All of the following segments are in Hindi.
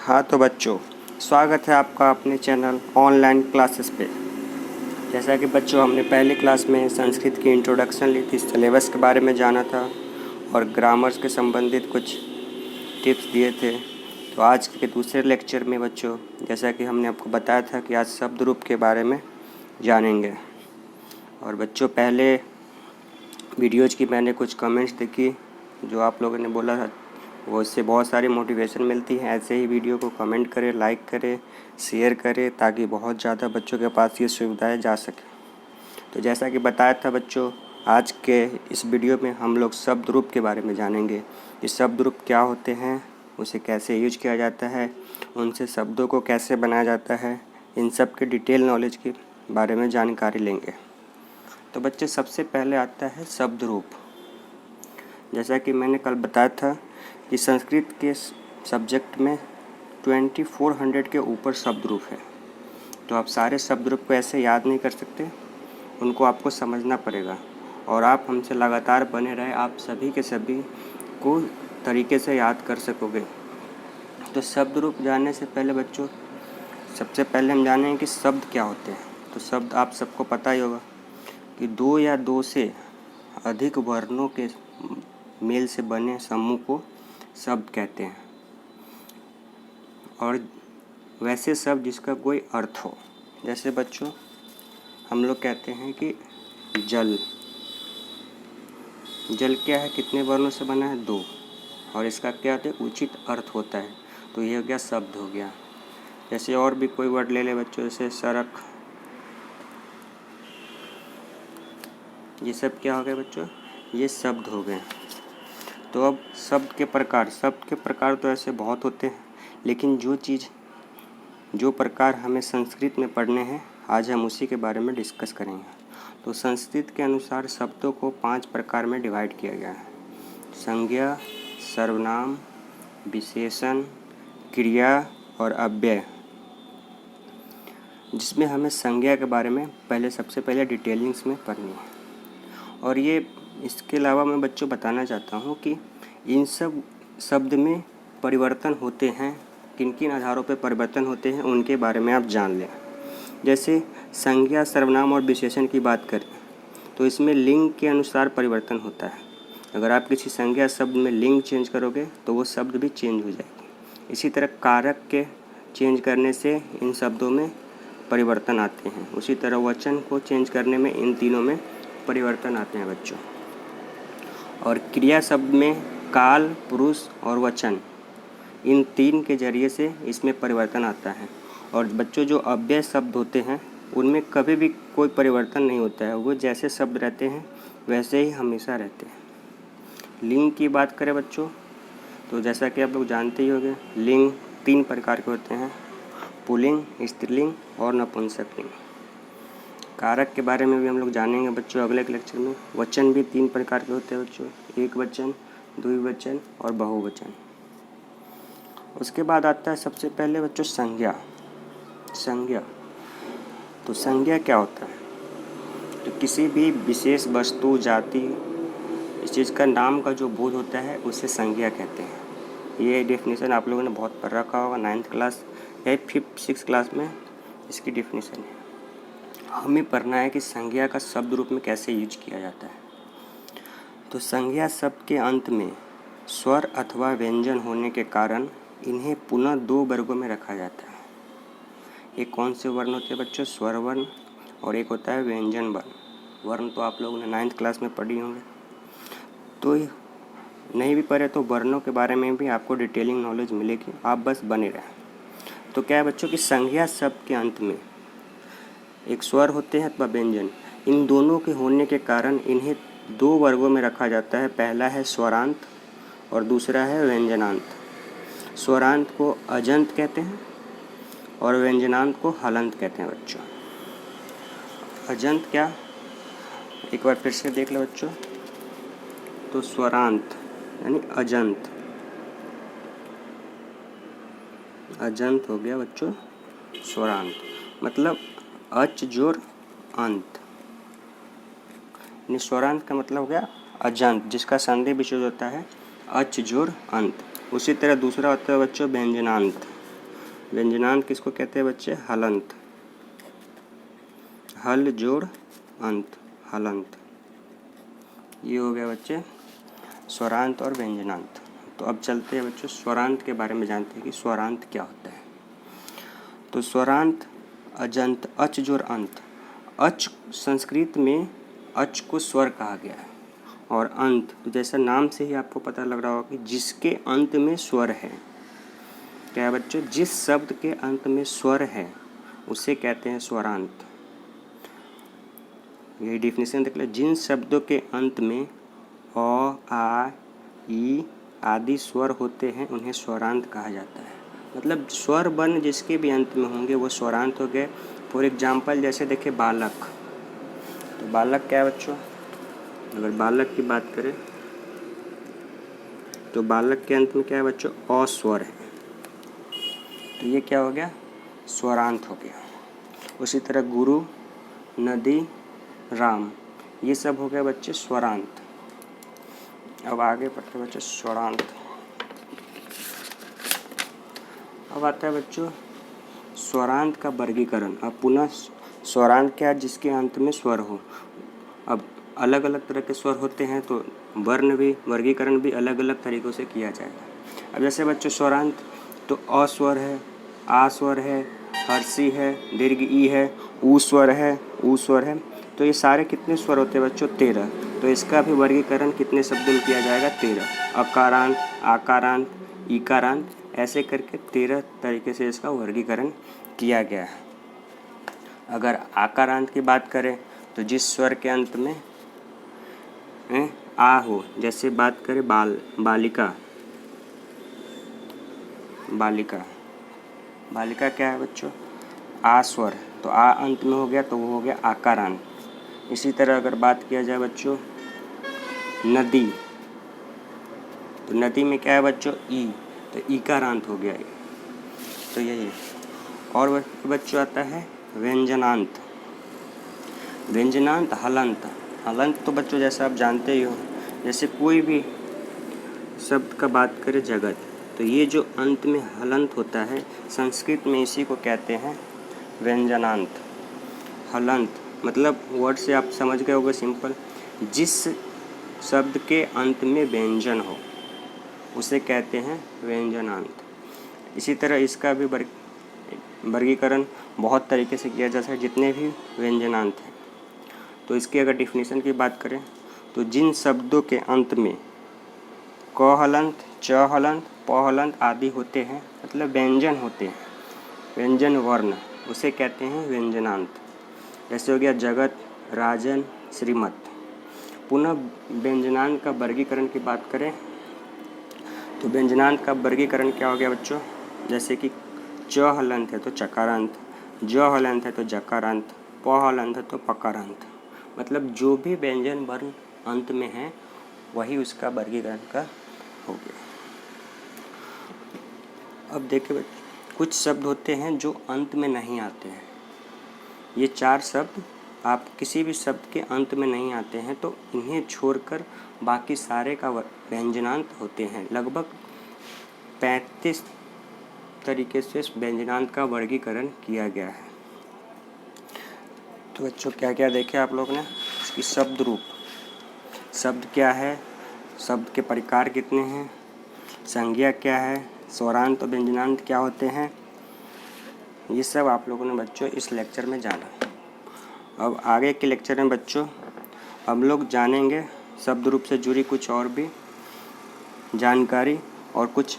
हाँ तो बच्चों, स्वागत है आपका अपने चैनल ऑनलाइन क्लासेस पे। जैसा कि बच्चों हमने पहली क्लास में संस्कृत की इंट्रोडक्शन ली थी, सिलेबस के बारे में जाना था और ग्रामर्स के संबंधित कुछ टिप्स दिए थे। तो आज के दूसरे लेक्चर में बच्चों, जैसा कि हमने आपको बताया था कि आज शब्द रूप के बारे में जानेंगे। और बच्चों पहले वीडियोज़ की मैंने कुछ कमेंट्स देखी जो आप लोगों ने बोला था, वो इससे बहुत सारी मोटिवेशन मिलती है। ऐसे ही वीडियो को कमेंट करें, लाइक करें, शेयर करें, ताकि बहुत ज़्यादा बच्चों के पास ये सुविधाएं जा सके। तो जैसा कि बताया था बच्चों, आज के इस वीडियो में हम लोग शब्द रूप के बारे में जानेंगे कि शब्द रूप क्या होते हैं, उसे कैसे यूज किया जाता है, उनसे शब्दों को कैसे बनाया जाता है, इन सब के डिटेल नॉलेज के बारे में जानकारी लेंगे। तो बच्चे सबसे पहले आता है शब्द रूप। जैसा कि मैंने कल बताया था कि संस्कृत के सब्जेक्ट में 2400 के ऊपर शब्द रूप है। तो आप सारे शब्द रूप को ऐसे याद नहीं कर सकते, उनको आपको समझना पड़ेगा। और आप हमसे लगातार बने रहे, आप सभी के सभी को तरीके से याद कर सकोगे। तो शब्द रूप जानने से पहले बच्चों, सबसे पहले हम जानेंगे कि शब्द क्या होते हैं। तो शब्द आप सबको पता ही होगा कि दो या दो से अधिक वर्णों के मेल से बने समूह को शब्द कहते हैं। और वैसे शब्द जिसका कोई अर्थ हो, जैसे बच्चों हम लोग कहते हैं कि जल। जल क्या है, कितने वर्णों से बना है? 2। और इसका क्या होता है? उचित अर्थ होता है। तो ये हो गया शब्द हो गया। जैसे और भी कोई वर्ड ले ले बच्चों, जैसे सड़क, ये सब क्या हो गया बच्चों? ये शब्द हो गए। तो अब शब्द के प्रकार तो ऐसे बहुत होते हैं, लेकिन जो प्रकार हमें संस्कृत में पढ़ने हैं, आज हम उसी के बारे में डिस्कस करेंगे। तो संस्कृत के अनुसार शब्दों को 5 प्रकार में डिवाइड किया गया है: संज्ञा, सर्वनाम, विशेषण, क्रिया और अव्यय। जिसमें हमें संज्ञा के बारे में सबसे पहले डिटेलिंग्स में पढ़नी है। और ये इसके अलावा मैं बच्चों बताना चाहता हूँ कि इन सब शब्द में परिवर्तन होते हैं, किन किन आधारों पर परिवर्तन होते हैं उनके बारे में आप जान लें। जैसे संज्ञा, सर्वनाम और विशेषण की बात करें तो इसमें लिंग के अनुसार परिवर्तन होता है। अगर आप किसी संज्ञा शब्द में लिंग चेंज करोगे तो वो शब्द भी चेंज हो जाएगी। इसी तरह कारक के चेंज करने से इन शब्दों में परिवर्तन आते हैं। उसी तरह वचन को चेंज करने में इन तीनों में परिवर्तन आते हैं बच्चों। और क्रिया शब्द में काल, पुरुष और वचन, इन 3 के जरिए से इसमें परिवर्तन आता है। और बच्चों जो अव्यय शब्द होते हैं उनमें कभी भी कोई परिवर्तन नहीं होता है, वो जैसे शब्द रहते हैं वैसे ही हमेशा रहते हैं। लिंग की बात करें बच्चों, तो जैसा कि आप लोग जानते ही होंगे, लिंग 3 प्रकार के होते हैं: पुल्लिंग, स्त्रीलिंग और नपुंसकलिंग। कारक के बारे में भी हम लोग जानेंगे बच्चों अगले लेक्चर में। वचन भी 3 प्रकार के होते हैं बच्चों: एक वचन, द्विवचन और बहुवचन। उसके बाद आता है सबसे पहले बच्चों संज्ञा। तो संज्ञा क्या होता है? तो किसी भी विशेष वस्तु, जाति, इस चीज़ का नाम का जो बोध होता है उसे संज्ञा कहते हैं। ये डेफिनेशन आप लोगों ने बहुत पढ़ रखा होगा 9th क्लास या 5th 6th क्लास में, इसकी डेफिनेशन है। हमें पढ़ना है कि संज्ञा का शब्द रूप में कैसे यूज किया जाता है। तो संज्ञा शब्द के अंत में स्वर अथवा व्यंजन होने के कारण इन्हें पुनः 2 वर्गों में रखा जाता है। ये कौन से वर्ण होते हैं बच्चों? स्वर वर्ण और एक होता है व्यंजन वर्ण। वर्ण तो आप लोगों ने 9th क्लास में पढ़ी होंगे। तो नहीं भी पढ़े तो वर्णों के बारे में भी आपको डिटेलिंग नॉलेज मिलेगी, आप बस बने रहें। तो क्या है बच्चों कि संज्ञा शब्द के अंत में एक स्वर होते हैं अथवा व्यंजन, इन दोनों के होने के कारण इन्हें 2 वर्गों में रखा जाता है। पहला है स्वरांत और दूसरा है व्यंजनांत। स्वरांत को अजंत कहते हैं और व्यंजनांत को हलंत कहते हैं बच्चों। अजंत क्या, एक बार फिर से देख लो बच्चों। तो स्वरांत यानी अजंत, अजंत हो गया बच्चों स्वरांत, मतलब अच जोर अंत। स्वरांत का मतलब हो गया अजंत, जिसका संधि विच्छेद होता है अच जोर अंत। उसी तरह दूसरा होता है बच्चों व्यंजनांत। व्यंजनांत किसको कहते हैं बच्चे? हलंत। हल जोड़ अंत, हलंत। ये हो गया बच्चे स्वरांत और व्यंजनांत। तो अब चलते हैं बच्चों स्वरांत के बारे में जानते हैं कि स्वरांत क्या होता है। तो स्वरांत अजंत, अच जोड़ अंत। अच संस्कृत में अच को स्वर कहा गया है और अंत जैसा नाम से ही आपको पता लग रहा होगा कि जिसके अंत में स्वर है। क्या है बच्चों? जिस शब्द के अंत में स्वर है उसे कहते हैं स्वरांत। यही डिफिनेशन देख लो, जिन शब्दों के अंत में अ, आ, ई आदि स्वर होते हैं उन्हें स्वरांत कहा जाता है। मतलब स्वर वर्ण जिसके भी अंत में होंगे वो स्वरांत हो गए। फॉर एग्जाम्पल जैसे देखिए बालक, तो बालक क्या है बच्चों? अगर बालक की बात करें तो बालक के अंत में क्या है बच्चों? अ स्वर है, तो ये क्या हो गया? स्वरांत हो गया। उसी तरह गुरु, नदी, राम, ये सब हो गए बच्चे स्वरांत। अब आगे बढ़ते बच्चे स्वरांत। अब आता है बच्चों स्वरांत का वर्गीकरण। अब पुनः स्वरांत क्या है? जिसके अंत में स्वर हो। अब अलग अलग तरह के स्वर होते हैं तो वर्ण भी, वर्गीकरण भी अलग अलग तरीक़ों से किया जाएगा। अब जैसे बच्चों स्वरांत तो अ स्वर है, आ स्वर है, हर्षी है, दीर्घ ई है, ऊ स्वर है, ऊ स्वर है। तो ये सारे कितने स्वर होते हैं बच्चों? 13। तो इसका भी वर्गीकरण कितने शब्दों में किया जाएगा? 13। अकारांत, आकारांत, ईकारांत, ऐसे करके 13 तरीके से इसका वर्गीकरण किया गया है। अगर आकारांत की बात करें तो जिस स्वर के अंत में आ हो, जैसे बात करें बालिका, बालिका, बालिका क्या है बच्चों? आ स्वर, तो आ अंत में हो गया तो वो हो गया आकारांत। इसी तरह अगर बात किया जाए बच्चों नदी, तो नदी में क्या है बच्चों? ई, तो ईकारांत हो गया ये। तो यही है। और बच्चों आता है व्यंजनांत। व्यंजनांत हलंत। हलंत तो बच्चों जैसा आप जानते ही हो, जैसे कोई भी शब्द का बात करें जगत, तो ये जो अंत में हलंत होता है संस्कृत में इसी को कहते हैं व्यंजनांत। हलंत मतलब वर्ड से आप समझ गए होंगे सिंपल, जिस शब्द के अंत में व्यंजन हो उसे कहते हैं व्यंजनांत। इसी तरह इसका भी वर्गीकरण बहुत तरीके से किया जाता है, जितने भी व्यंजनांत हैं। तो इसकी अगर डिफिनीशन की बात करें तो जिन शब्दों के अंत में क हलंत, च हलंत, प हलंत आदि होते हैं, मतलब व्यंजन होते हैं, व्यंजन वर्ण, उसे कहते हैं व्यंजनांत। जैसे हो गया जगत, राजन, श्रीमत। पुनः व्यंजनांत का वर्गीकरण की बात करें तो व्यंजनांत का वर्गीकरण क्या हो गया बच्चों? जैसे कि च हलंत है तो चकारांत, ज हलंत है तो जकारांत, प हलंत है तो पकारांत। मतलब जो भी व्यंजन वर्ण अंत में है वही उसका वर्गीकरण का हो गया। अब देखिए कुछ शब्द होते हैं जो अंत में नहीं आते हैं। ये 4 शब्द आप किसी भी शब्द के अंत में नहीं आते हैं, तो इन्हें छोड़कर बाकी सारे का व्यंजनांत होते हैं। लगभग 35 तरीके से व्यंजनांत का वर्गीकरण किया गया है। तो बच्चों क्या क्या देखे आप लोग ने? इसकी शब्द रूप, शब्द क्या है, शब्द के प्रकार कितने हैं, संज्ञा क्या है, स्वरांत और व्यंजनांत क्या होते हैं, ये सब आप लोगों ने बच्चों इस लेक्चर में जाना। अब आगे के लेक्चर में बच्चों हम लोग जानेंगे शब्द रूप से जुड़ी कुछ और भी जानकारी और कुछ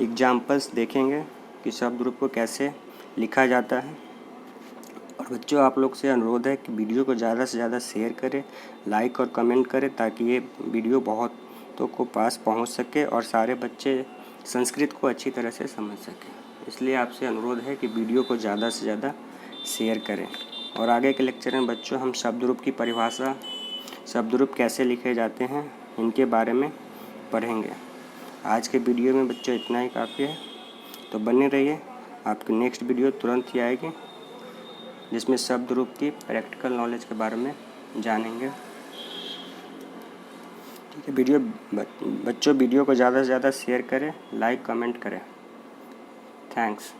एग्जाम्पल्स देखेंगे कि शब्द रूप को कैसे लिखा जाता है। और बच्चों आप लोग से अनुरोध है कि वीडियो को ज़्यादा से ज़्यादा शेयर करें, लाइक और कमेंट करें, ताकि ये वीडियो बहुतों को पास पहुंच सके और सारे बच्चे संस्कृत को अच्छी तरह से समझ सकें। इसलिए आपसे अनुरोध है कि वीडियो को ज़्यादा से ज़्यादा शेयर करें। और आगे के लेक्चर में बच्चों हम शब्द रूप की परिभाषा, शब्द रूप कैसे लिखे जाते हैं, इनके बारे में पढ़ेंगे। आज के वीडियो में बच्चों इतना ही काफ़ी है, तो बने रहिए। आपकी नेक्स्ट वीडियो तुरंत ही आएगी जिसमें शब्द रूप की प्रैक्टिकल नॉलेज के बारे में जानेंगे। ठीक है बच्चों, वीडियो को ज़्यादा से ज़्यादा शेयर करें, लाइक कमेंट करें। थैंक्स।